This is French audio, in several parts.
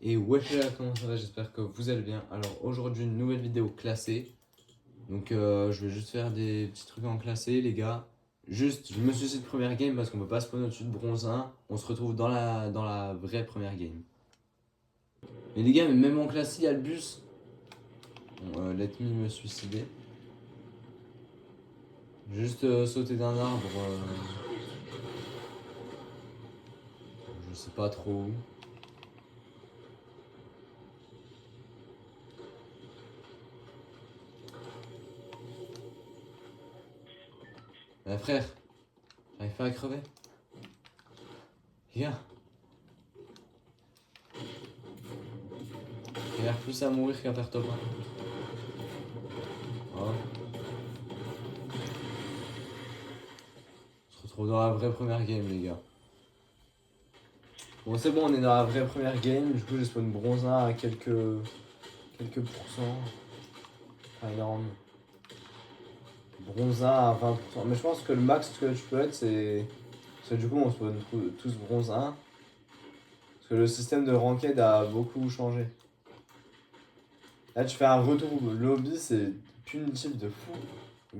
Et wesh les gars, comment ça va? J'espère que vous allez bien. Alors aujourd'hui une nouvelle vidéo classée. Donc je vais juste faire des petits trucs en classé les gars. Juste je me suis de première game parce qu'on peut pas spawn au-dessus de bronze 1. On se retrouve dans la vraie première game. Mais les gars, mais même en classé il y a le bus. Bon, let me suicider. Juste sauter d'un arbre. Je sais pas trop où. Mais frère, j'arrive pas à crever. Regarde. J'ai l'air plus à mourir qu'à faire top 1. Oh. On se retrouve dans la vraie première game les gars. Bon c'est bon, on est dans la vraie première game, du coup j'ai spawn bronze 1 à quelques pourcents. Pas énorme. Bronze 1 à 20%. Mais je pense que le max que tu peux être c'est... Parce que du coup on spawn tous bronze 1. Parce que le système de ranked a beaucoup changé. Là tu fais un retour lobby, c'est punitif de fou.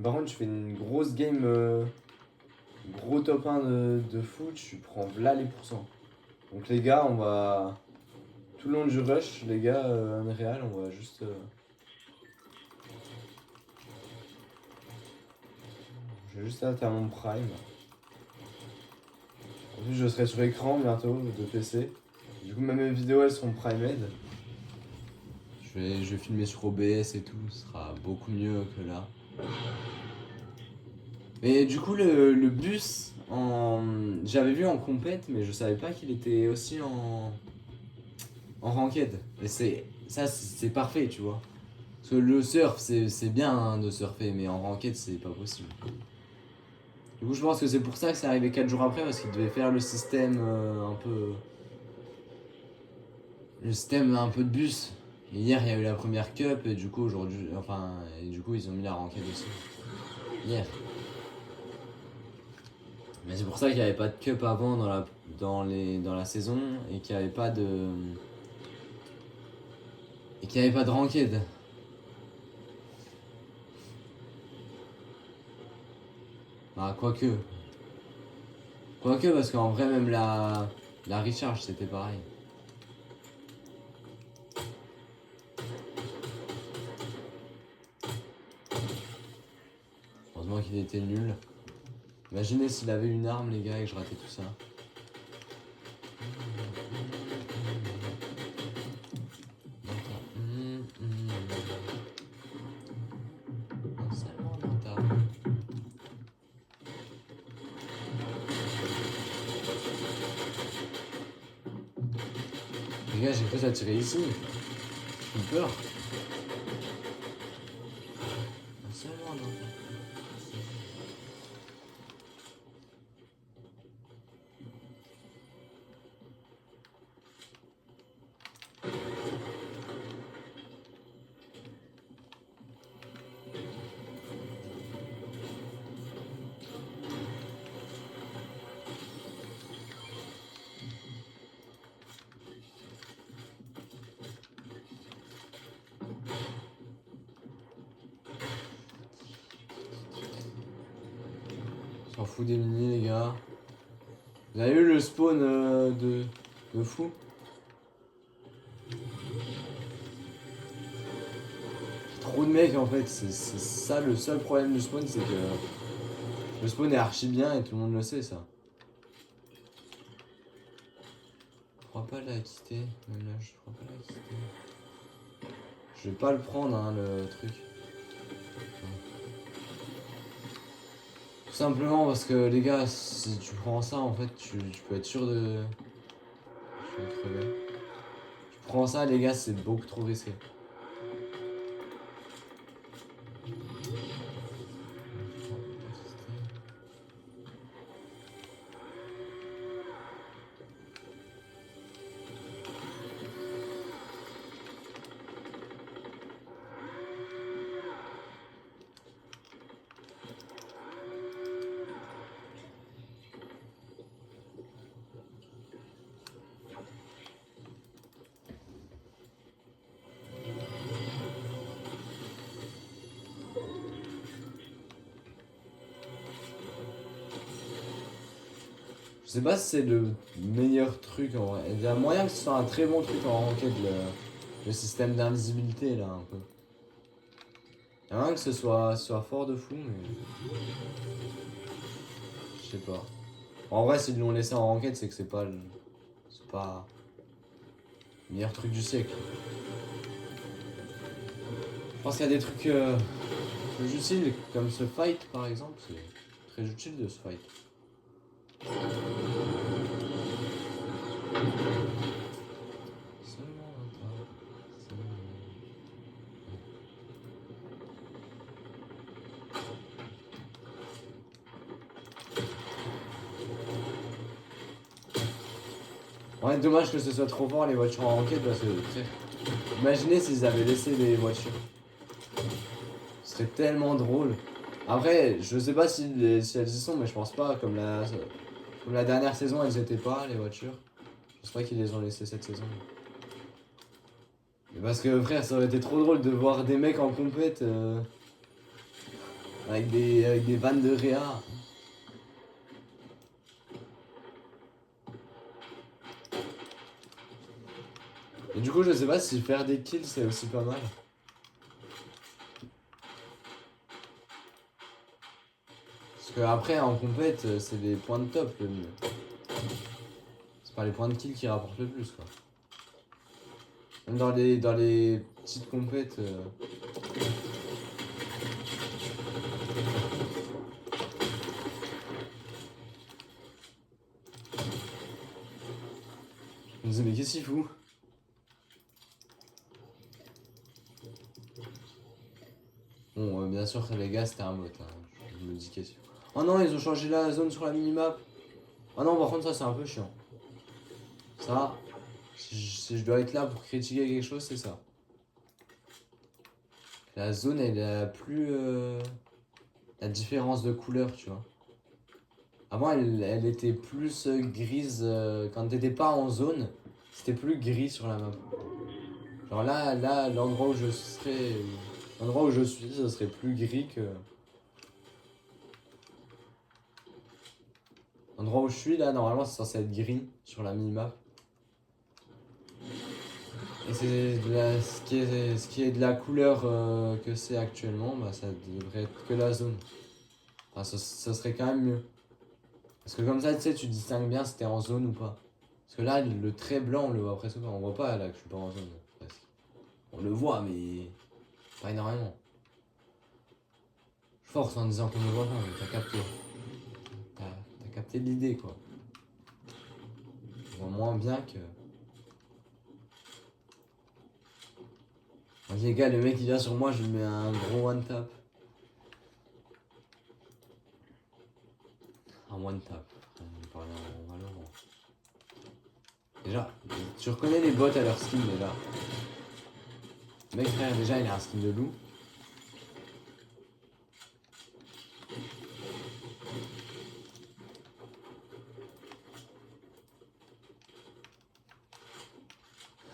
Par contre tu fais une grosse game, gros top 1 de fou, tu prends là les pourcents. Donc les gars, on va... Tout le long du rush, les gars, Unreal, on va juste... Je vais juste atteindre mon prime. En plus, je serai sur écran bientôt de PC. Du coup, même mes vidéos, elles seront primed. Je vais filmer sur OBS et tout, ce sera beaucoup mieux que là. Mais du coup, le bus, j'avais vu en compète, mais je savais pas qu'il était aussi en ranked. Et c'est parfait, tu vois. Parce que le surf, c'est bien hein, de surfer, mais en ranked, c'est pas possible. Du coup, je pense que c'est pour ça que c'est arrivé 4 jours après, parce qu'il devait faire le système un peu. Le système un peu de bus. Et hier, il y a eu la première cup, et du coup, aujourd'hui. Enfin, et du coup, ils ont mis la ranked aussi. Hier. Mais c'est pour ça qu'il n'y avait pas de cup avant dans la saison, et qu'il n'y avait pas de. Et qu'il n'y avait pas de ranked. Bah, quoique. Quoique, parce qu'en vrai, même la recharge, c'était pareil. Heureusement qu'il était nul. Imaginez s'il avait une arme, les gars, et que je ratais tout ça. Les gars, j'ai cru tirer ici. J'ai eu peur. S'en fout des mini les gars. Vous avez eu le spawn de fou? Trop de mecs en fait, c'est ça le seul problème du spawn, c'est que le spawn est archi bien et tout le monde le sait ça. Je crois pas la quitter, même là je crois pas la quitter. Je vais pas le prendre hein le truc. Tout simplement parce que les gars, si tu prends ça en fait, tu peux être sûr de... Je vais crever. Tu prends ça les gars, c'est beaucoup trop risqué. sais pas si c'est le meilleur truc en vrai. Il y a moyen que ce soit un très bon truc en ranked, le système d'invisibilité là un peu. Il y a moyen que ce soit fort de fou, mais je sais pas. En vrai, s'ils l'ont laissé en ranked, c'est que c'est pas le meilleur truc du siècle. Je pense qu'il y a des trucs plus utiles, comme ce fight par exemple, c'est très utile de ce fight. Seulement un pas, seulement... Ouais, dommage que ce soit trop fort les voitures en ranked parce que imaginez s'ils avaient laissé les voitures. Ce serait tellement drôle. Après, je sais pas si elles y sont, mais je pense pas. Comme la dernière saison, elles étaient pas, les voitures. Je pense pas qu'ils les ont laissées cette saison. Mais parce que frère, ça aurait été trop drôle de voir des mecs en compète avec des vannes de réa. Et du coup, je sais pas si faire des kills c'est aussi pas mal. Parce que après, en compète, c'est les points de top le mieux. C'est pas les points de kill qui rapportent le plus, quoi. Même dans les petites compètes. Je me disais, mais qu'est-ce qu'il fout? Bon, bien sûr, les gars, c'était un bot. Hein. Je me dis qu'est-ce qu'il fout. Oh non, ils ont changé la zone sur la minimap. Oh non, par contre, ça, c'est un peu chiant. Ça, si je dois être là pour critiquer quelque chose, c'est ça. La zone, elle a plus la différence de couleur, tu vois. Avant, elle était plus grise. Quand t'étais pas en zone, c'était plus gris sur la map. Genre là, l'endroit où je serais. L'endroit où je suis, ça serait plus gris que. L'endroit où je suis là, normalement, c'est censé être gris sur la minimap. Et c'est ce qui est de la couleur que c'est actuellement, bah ça devrait être que la zone. Enfin, ça serait quand même mieux. Parce que comme ça, tu sais, tu distingues bien si t'es en zone ou pas. Parce que là, le trait blanc, on le voit presque pas. On voit pas là que je suis pas en zone, presque. On le voit, mais pas énormément. Je force en disant qu'on ne le voit pas, mais t'as capté. T'as capté l'idée, quoi. On voit moins bien que... Vas-y les gars, le mec il vient sur moi, je lui mets un gros one tap. Un one tap. On parlait en Valorant. Déjà, tu reconnais les bots à leur skin déjà. Le mec frère déjà il a un skin de loup.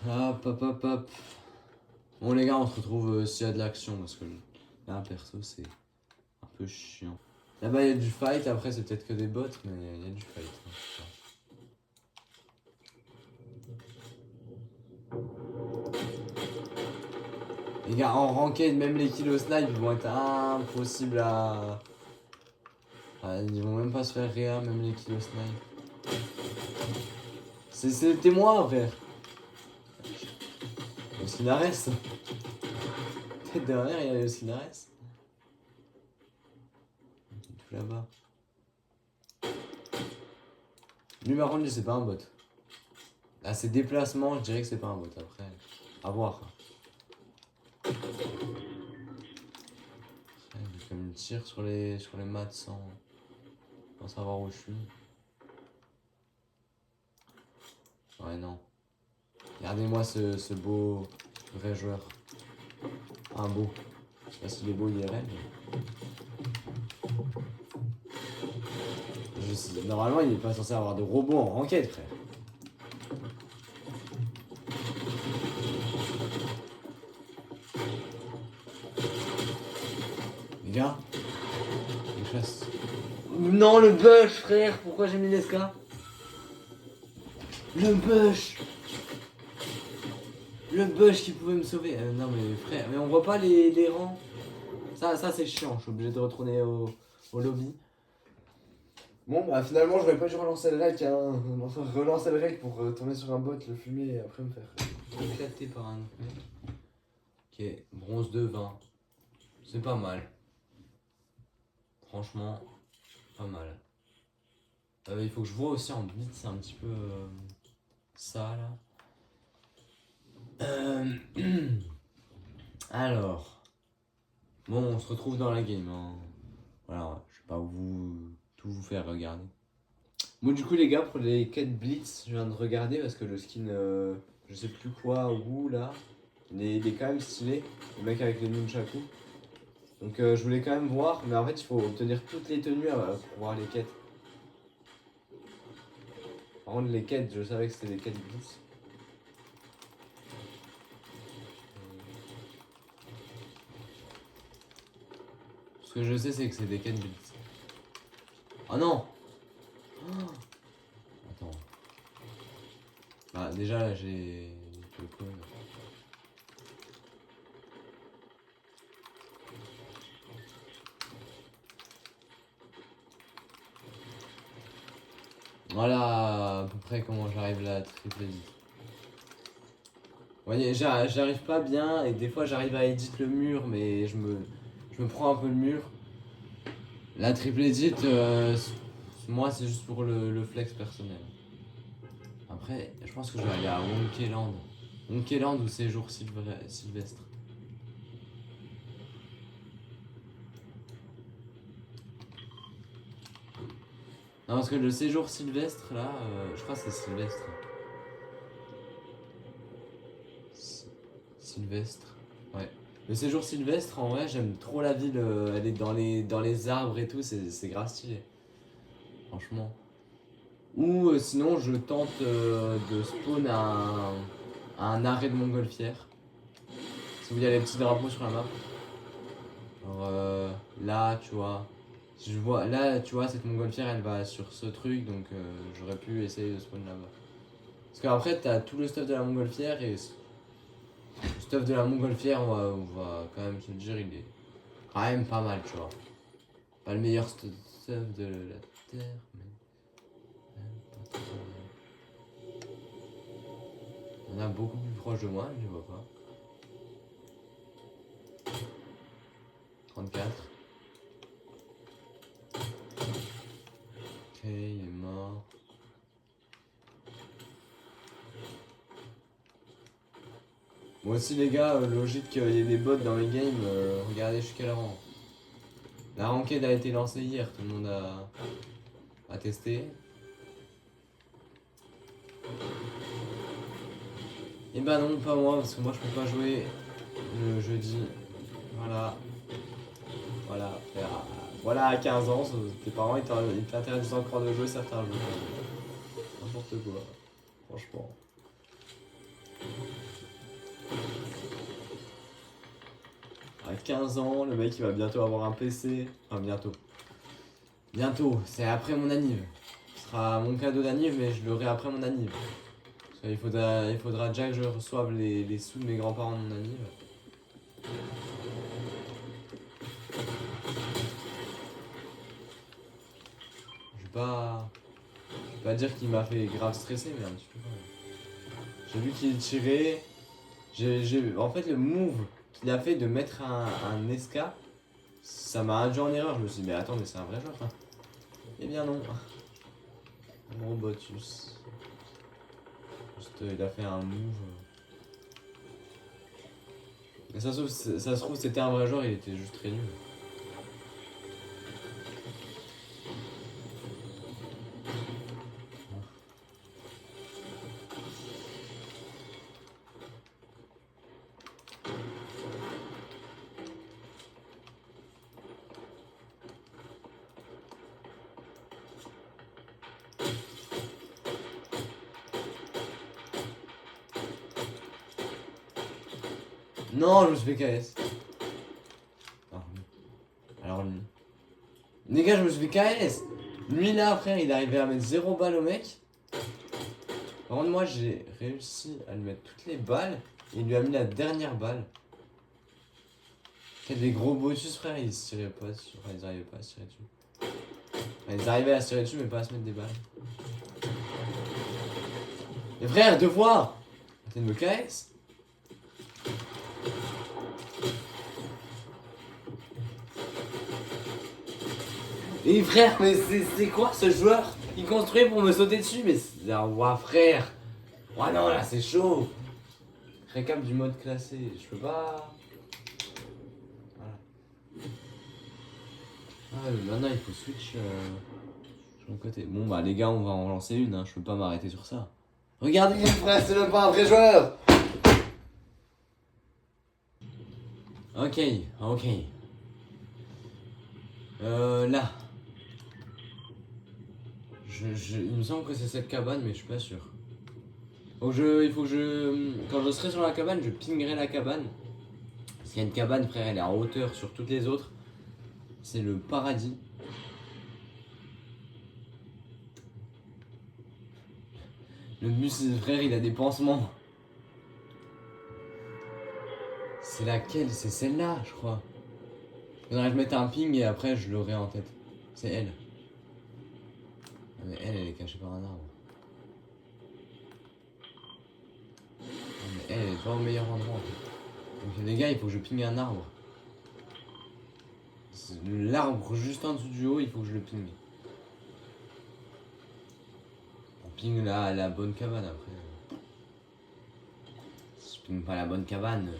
Hop hop hop hop. Bon les gars on se retrouve s'il y a de l'action parce que là perso c'est un peu chiant. Là-bas il y a du fight, après c'est peut-être que des bots mais il y a du fight. Les gars en ranked même les kills au snipe ils vont être impossibles à... ils vont même pas se faire réa même les kills au snipe. C'était moi frère. Le Skinares. Peut-être derrière il y a le Skinares. Tout là-bas. Lui par contre lui c'est pas un bot. À ses déplacements je dirais que c'est pas un bot après. À voir. Comme il tire sur les mats sans savoir où je suis. Ouais non. Regardez-moi ce beau vrai joueur. Un beau. Je sais pas s'il est beau IRL mais... Normalement il est pas censé avoir de robots en ranked frère. Les gars. Les chasses. Non le bush frère, pourquoi j'ai mis l'esca? Le bush. Le bush qui pouvait me sauver. Non mais frère, mais on voit pas les rangs. Ça c'est chiant, je suis obligé de retourner au lobby. Bon, bah finalement, j'aurais pas dû relancer le rec, hein. Enfin, relancer le rec pour tomber sur un bot, le fumer et après me faire. Éclaté par un autre mec. Ok, bronze de 20. C'est pas mal. Franchement, pas mal. Il faut que je vois aussi en bit, c'est un petit peu ça là. Alors, bon, on se retrouve dans la game. Hein. Voilà, je vais pas tout vous faire regarder. Bon, du coup, les gars, pour les quêtes Blitz, je viens de regarder parce que le skin, je sais plus quoi, où là, il est quand même stylé. Le mec avec les nunchaku. Donc, je voulais quand même voir, mais en fait, il faut obtenir toutes les tenues pour voir les quêtes. Par contre, les quêtes, je savais que c'était des quêtes Blitz. Ce que je sais, c'est que c'est des quêtes blitz. Oh non! Oh, attends. Bah, déjà là, j'ai le code. Voilà à peu près comment j'arrive là, triple edit. Vous voyez, j'arrive pas bien et des fois j'arrive à edit le mur, mais je me prends un peu le mur. La triple edit, moi c'est juste pour le flex personnel. Après, je pense que je vais aller à Wonkeland. Wonkeland ou séjour sylvestre. Non, parce que le séjour sylvestre là, je crois que c'est sylvestre. Sylvestre, ouais. Le séjour sylvestre, en vrai, j'aime trop la ville. Elle est dans les arbres et tout, c'est grave stylé. Franchement. Ou sinon, je tente de spawn à un arrêt de montgolfière. Si vous voyez les petits drapeaux sur la map. Alors là, tu vois. Si je vois, là, tu vois, cette montgolfière, elle va sur ce truc, donc j'aurais pu essayer de spawn là-bas. Parce qu'après, t'as tout le stuff de la montgolfière et le stuff de la montgolfière, on va quand même se dire, il est quand même pas mal, tu vois. Pas le meilleur stuff de la Terre, mais pas trop mal. Il y en a beaucoup plus proche de moi, je les vois pas. 34. Ok, il est mort. Moi aussi les gars, logique qu'il y ait des bots dans les games, regardez je suis quel rang. La ranked a été lancée hier, tout le monde a testé. Et bah non, pas moi, parce que moi je peux pas jouer le jeudi. Voilà. Voilà, voilà à 15 ans, tes parents ils t'interdisent encore de jouer certains jeux. N'importe quoi, franchement. À 15 ans, le mec il va bientôt avoir un PC. Enfin bientôt. Bientôt, c'est après mon anniv. Ce sera mon cadeau d'anniv, mais je l'aurai après mon anniv. Parce qu'il faudra déjà que je reçoive les sous de mes grands-parents de mon anniv. Je vais pas dire qu'il m'a fait grave stresser, mais un petit peu quand même. J'ai vu qu'il tirait. En fait, le move qu'il a fait de mettre un esca, ça m'a induit en erreur. Je me suis dit, mais attends, mais c'est un vrai joueur. Eh bien non. Robotus. Juste, il a fait un move. Mais ça se trouve, c'était un vrai joueur, il était juste très nul. Non, je me suis fait KS. Alors lui. Les gars, je me suis fait KS. Lui là, frère, il est arrivé à mettre 0 balles au mec. Par contre, moi, j'ai réussi à lui mettre toutes les balles. Et il lui a mis la dernière balle. Il y a des gros Botus, frère, ils se tiraient pas dessus. Enfin, ils arrivaient pas à se tirer dessus. Enfin, ils arrivaient à se tirer dessus, mais pas à se mettre des balles. Mais frère, 2 fois! T'es de me KS? Et frère, mais c'est quoi ce joueur? Il construit pour me sauter dessus, mais c'est un ouah, frère! Ouais, non, là, c'est chaud! Récap du mode classé, je peux pas. Voilà. Ah, maintenant il faut switch sur le côté. Bon, bah, les gars, on va en lancer une, hein. Je peux pas m'arrêter sur ça. Regardez, frère, c'est même pas un vrai joueur! Ok, ok. Là. Il me semble que c'est cette cabane, mais je suis pas sûr. Donc il faut que je... Quand je serai sur la cabane, je pingerai la cabane. Parce qu'il y a une cabane, frère, elle est en hauteur sur toutes les autres. C'est le paradis. Le bus, frère, il a des pansements. C'est laquelle? C'est celle-là, je crois. Faudrait que je mette un ping et après je l'aurai en tête. C'est elle. Ah, mais elle est cachée par un arbre. Ah, mais elle est pas au meilleur endroit en fait. Donc les gars, il faut que je pingue un arbre. L'arbre juste en dessous du haut, il faut que je le pingue. On ping la bonne cabane après. Si je ping pas la bonne cabane.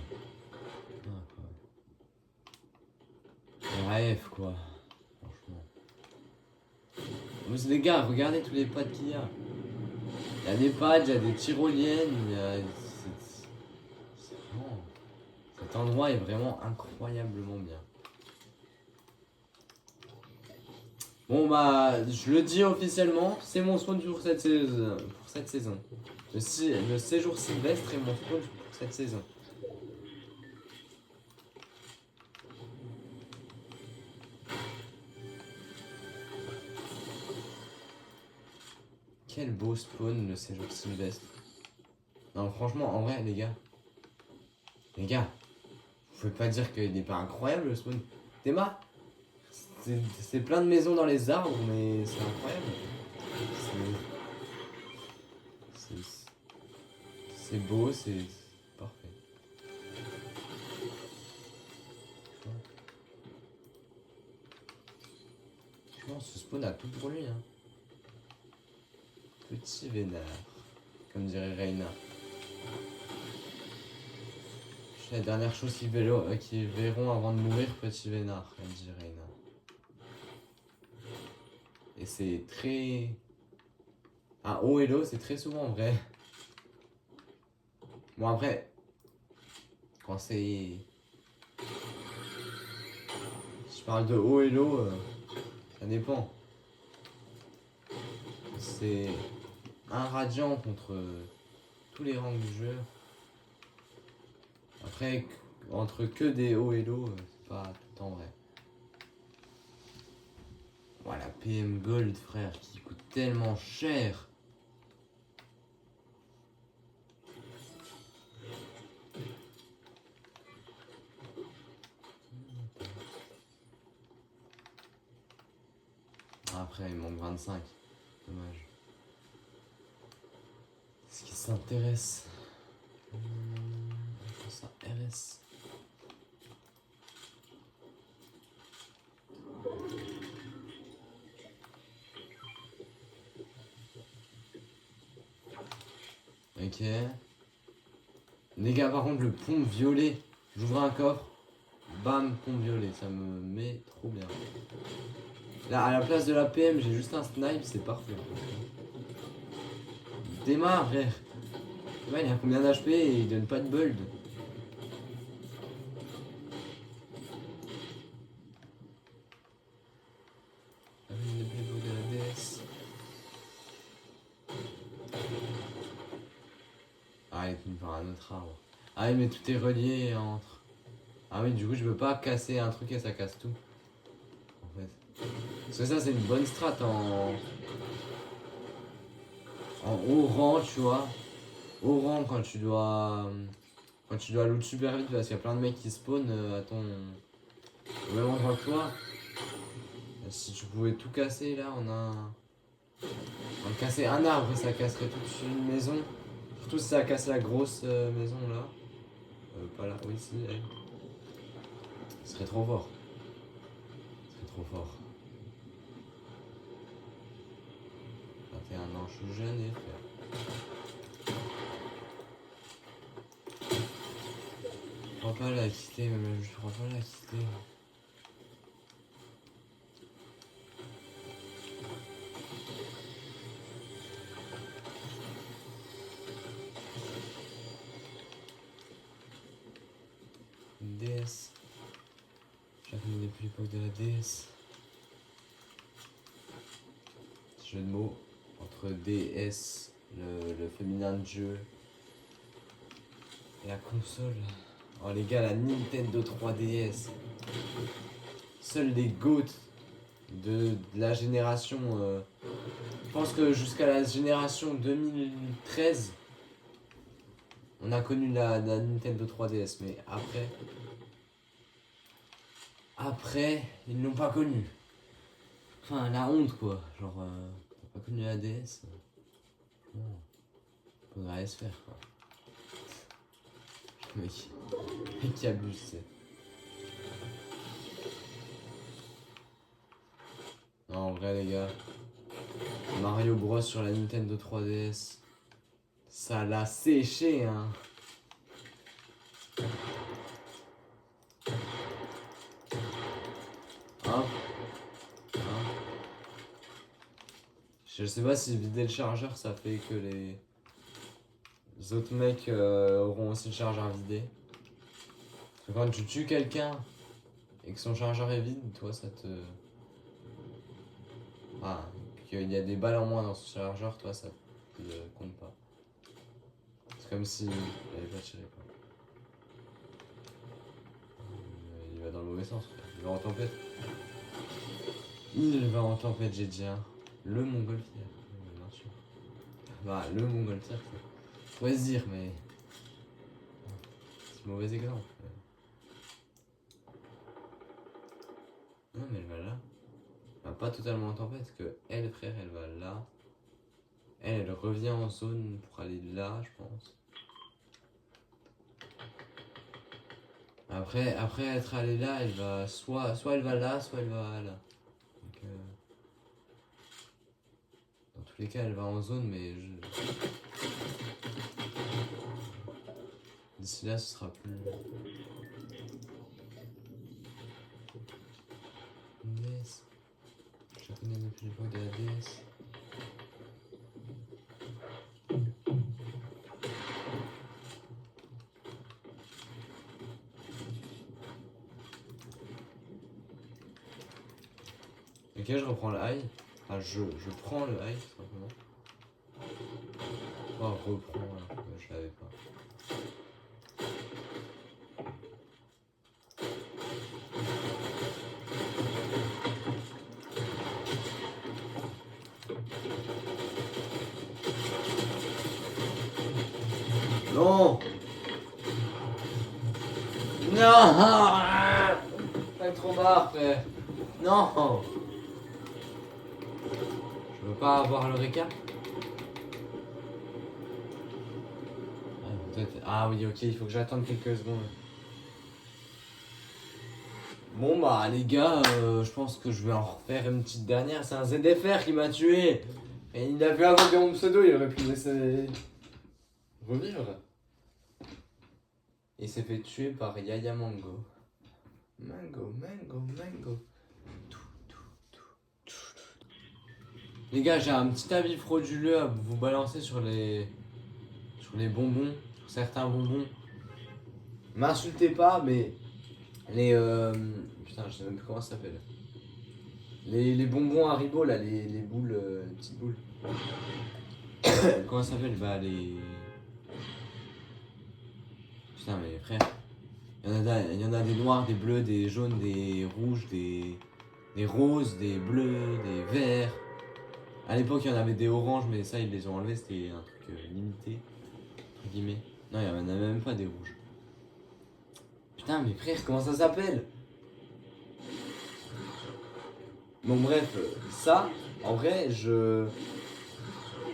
Bref quoi. Franchement. Mais les gars, regardez tous les pads qu'il y a. Il y a des pads, il y a des tyroliennes, il y a... c'est vraiment... Cet endroit est vraiment incroyablement bien. Bon bah, je le dis officiellement, c'est mon spawn pour cette saison. Le séjour sylvestre est mon spawn pour cette saison. Quel beau spawn le séjour sylvestre. Non franchement, en vrai les gars, vous pouvez pas dire qu'il n'est pas incroyable le spawn. Théma, c'est plein de maisons dans les arbres, mais c'est incroyable. C'est beau, c'est parfait. Franchement, ce spawn a tout pour lui. Hein. Petit vénard, comme dirait Reina. C'est la dernière chose qu'ils verront avant de mourir, petit vénard, elle dit Reina. Et c'est très... Un haut hello, c'est très souvent vrai. Bon après, quand c'est... Je parle de haut hello, ça dépend. C'est un radiant contre tous les rangs du jeu. Après, entre que des hauts hello, c'est pas tout le temps vrai. Voilà, PM Gold, frère, qui coûte tellement cher. Après, il manque 25. Dommage. Est-ce qu'il s'intéresse ça, RS. Ok. Les gars, par contre, le pompe violet. J'ouvre un coffre. Bam, pompe violet. Ça me met trop bien. Là, à la place de la PM, j'ai juste un snipe. C'est parfait. Démarre, frère. Ouais, il a combien d'HP et il donne pas de build. Ah, il finit par un autre arbre. Ah oui, mais tout est relié entre... Ah oui, du coup, je veux pas casser un truc et ça casse tout. En fait. Parce que ça, c'est une bonne strat en... en haut rang, tu vois. Haut rang quand tu dois loot super vite parce qu'il y a plein de mecs qui spawnent à ton. Au même endroit que toi. Si tu pouvais tout casser là, on a cassé un arbre et ça casserait toute une maison. Surtout si ça casse la grosse maison là. Pas là, oui, si, elle. Ce serait trop fort. Ce serait trop fort. 21 ans, je suis jeune et frère. Je crois pas la quitter, même je crois pas la quitter. Une déesse. Chacun depuis l'époque de la déesse. Jeu de mots entre déesse, le féminin de jeu, et la console. Oh les gars, la Nintendo 3DS. Seuls les GOAT de la génération. Je pense que jusqu'à la génération 2013, on a connu la Nintendo 3DS, mais après, ils ne l'ont pas connue. Enfin, la honte quoi. Genre, t'as pas connu la DS. Bon, faudrait aller se faire quoi. Mec qui abuse, c'est. Non, en vrai, les gars, Mario Bros sur la Nintendo 3DS, ça l'a séché, hein. Hein? Je sais pas si vider le chargeur, ça fait que les autres mecs auront aussi le chargeur vidé. Parce que quand tu tues quelqu'un et que son chargeur est vide, toi, ça te. Ah, qu'il y a des balles en moins dans son chargeur, toi, ça te compte pas. C'est comme si il avait pas tiré quoi. Il va dans le mauvais sens, frère. Il va en tempête. Il va en tempête, j'ai dit, hein. Le montgolfière. Bien sûr. Bah, le montgolfière, faut pourrait se dire, mais. C'est mauvais exemple. Non, mais elle va là. Bah, pas totalement en tempête, que elle, frère, elle va là. Elle revient en zone pour aller là, je pense. Après être allée là, elle va soit elle va là, soit elle va là. Donc, dans tous les cas, elle va en zone, mais d'ici là, ce sera plus. Une déesse. Je connais depuis l'époque de la déesse. Ok, je reprends le high. Enfin, je prends le high, tout simplement. Enfin, reprends, là. Je l'avais pas. Non! Non! Pas trop barre, frère. Non! Je veux pas avoir le récap. Ah oui, ok, il faut que j'attende quelques secondes. Bon bah les gars, je pense que je vais en refaire une petite dernière. C'est un ZFR qui m'a tué. Et il a pu invoquer mon pseudo, il aurait pu laisser revivre. Il s'est fait tuer par Yaya Mango. Mango. Les gars, j'ai un petit avis frauduleux à vous balancer sur les bonbons, sur certains bonbons. M'insultez pas, mais les putain, je sais même plus comment ça s'appelle. Les bonbons Haribo là, les boules, les petites boules. Comment ça s'appelle? Bah les. Putain mais frère. Il y en a des noirs, des bleus, des jaunes, des rouges, des roses, des bleus, des verts. À l'époque, il y en avait des oranges, mais ça, ils les ont enlevés, c'était un truc limité, entre guillemets. Non, il y en avait même pas des rouges. Putain, mais frère, comment ça s'appelle? Bon, bref, ça, en vrai,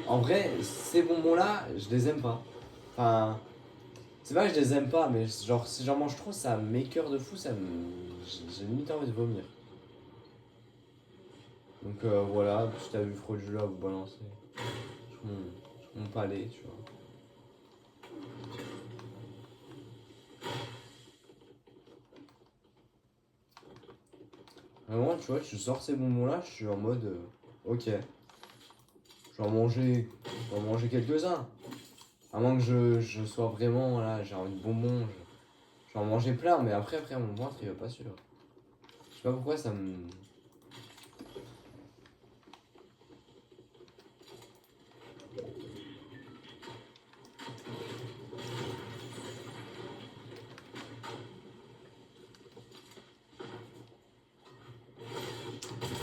En vrai, ces bonbons-là, je les aime pas. Enfin, c'est pas que je les aime pas, mais genre, si j'en mange trop, ça m'écœure de fou, ça me... J'ai limite envie de vomir. Donc voilà, si t'as vu frauduleux à vous balancer. Mon palais, tu vois. Vraiment, tu vois, tu sors ces bonbons-là, je suis en mode... ok, je vais en manger quelques-uns. À moins que je sois vraiment, là, j'ai envie de bonbons, je vais en manger plein, mais après mon ventre, il va pas suivre. Je sais pas pourquoi ça me...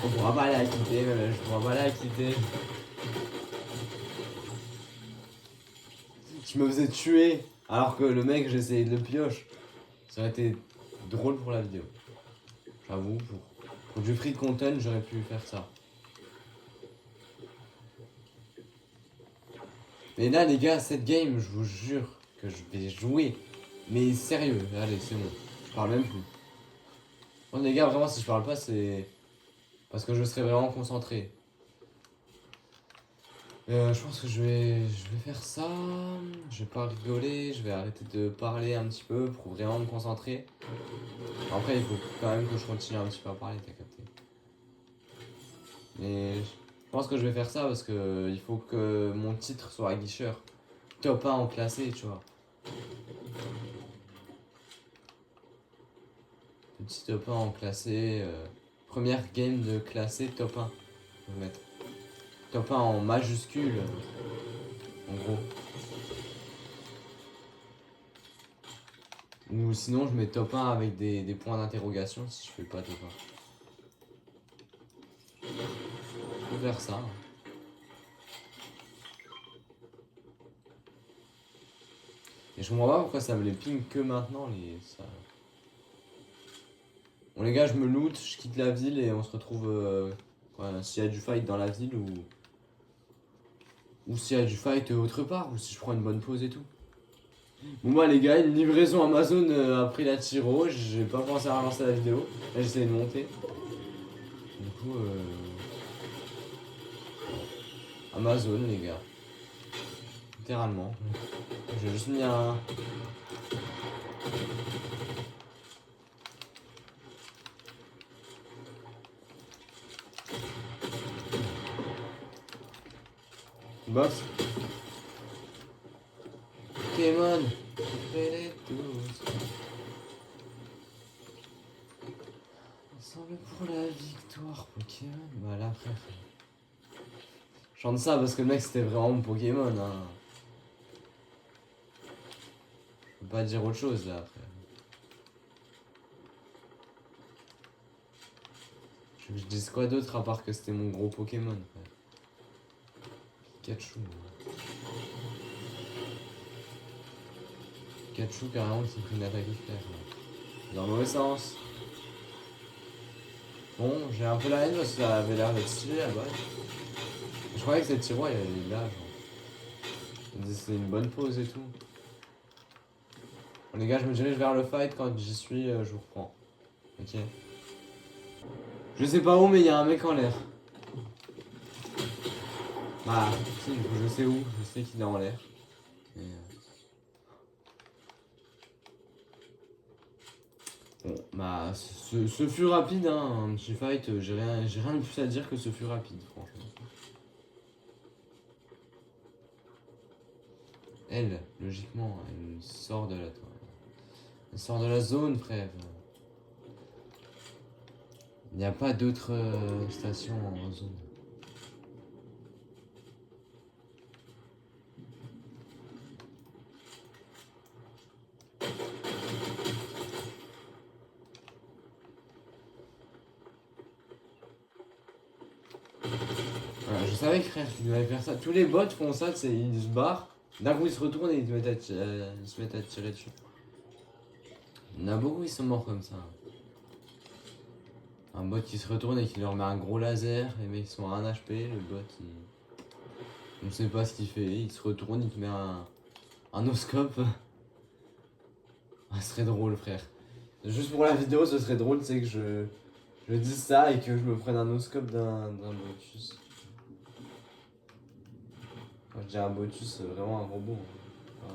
On pourra pas aller à quitter, je pourrai pas aller à quitter. Je me faisais tuer alors que le mec j'essayais de le pioche. Ça aurait été drôle pour la vidéo. J'avoue, pour du free content j'aurais pu faire ça. Mais là les gars, cette game, je vous jure que je vais jouer. Mais sérieux, allez c'est bon. Je parle même plus. Bon les gars, vraiment si je parle pas c'est parce que je serai vraiment concentré. Je pense que je vais faire ça. Je vais pas rigoler, je vais arrêter de parler un petit peu pour vraiment me concentrer. Après, il faut quand même que je continue un petit peu à parler, t'as capté. Mais je pense que je vais faire ça parce que il faut que mon titre soit aguicheur. Top 1 en classé, tu vois. Petit top 1 en classé. Première game de classé top 1. Je vais mettre top 1 en majuscule. En gros. Ou sinon, je mets top 1 avec des points d'interrogation si je fais pas top 1. Je peux faire ça. Et je comprends pas pourquoi ça me les ping que maintenant. Ça... Bon les gars, je me loot, je quitte la ville et on se retrouve s'il y a du fight dans la ville ou s'il y a du fight autre part, ou si je prends une bonne pause et tout. Bon moi les gars, une livraison Amazon a pris la tiro, j'ai pas pensé à relancer la vidéo. Là j'essaie de monter. Du coup Amazon les gars. Littéralement. J'ai juste mis un... box. Pokémon, fais-les tous. Ensemble pour la victoire, Pokémon. Voilà frère. Je chante ça parce que le mec c'était vraiment mon Pokémon hein. Je peux pas dire autre chose là frère. Je veux que je dise quoi d'autre à part que c'était mon gros Pokémon frère. Pikachu. Pikachu carrément qui s'est pris une attaque éclair. Dans le mauvais sens. Bon, j'ai un peu la haine parce que ça avait l'air d'être stylé là-bas. Je croyais que cette tiroir elle est là genre. C'est une bonne pause et tout. Bon les gars, je me dirige vers le fight, quand j'y suis, je vous reprends. Ok. Je sais pas où mais il y a un mec en l'air. Bah, si, je sais où, je sais qu'il est en l'air. Et, bon, bah, ce fut rapide, hein, un petit fight, j'ai rien de plus à dire que ce fut rapide, franchement. Elle, logiquement, elle sort de la... Elle sort de la zone, frère. Il n'y a pas d'autres stations en zone. savais que frère, tu devais faire ça. Tous les bots font ça, ils se barrent. D'un coup ils se retournent et ils se mettent à tirer dessus. Il y en a beaucoup qui sont morts comme ça. Un bot qui se retourne et qui leur met un gros laser, les mecs sont à 1 HP, le bot on sait pas ce qu'il fait, il se retourne, il te met un oscope. Ah, ce serait drôle frère. Juste pour la vidéo, ce serait drôle, c'est que je dise ça et que je me prenne un oscope d'un Botus. Quand je dis un Botus, c'est vraiment un robot. Enfin,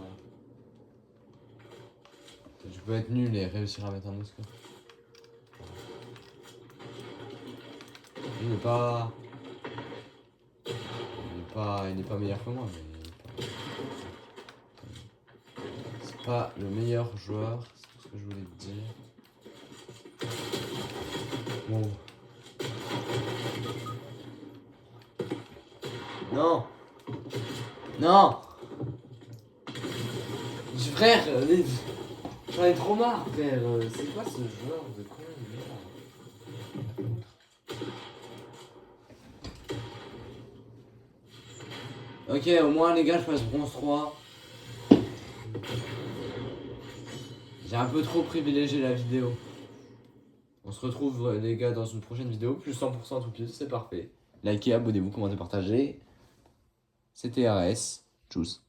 Tu peux être nul et réussir à mettre un oscope. Il est pas meilleur que moi, mais c'est pas le meilleur joueur, c'est tout ce que je voulais te dire. Wow. Non. Non. Frère, j'en ai trop marre, frère. C'est quoi ce joueur de con de merde? Ok, au moins les gars, je passe bronze 3. J'ai un peu trop privilégié la vidéo. On se retrouve les gars dans une prochaine vidéo, plus 100% tout pile, c'est parfait. Likez, abonnez-vous, commentez, partagez. C'était RS. Tchuss.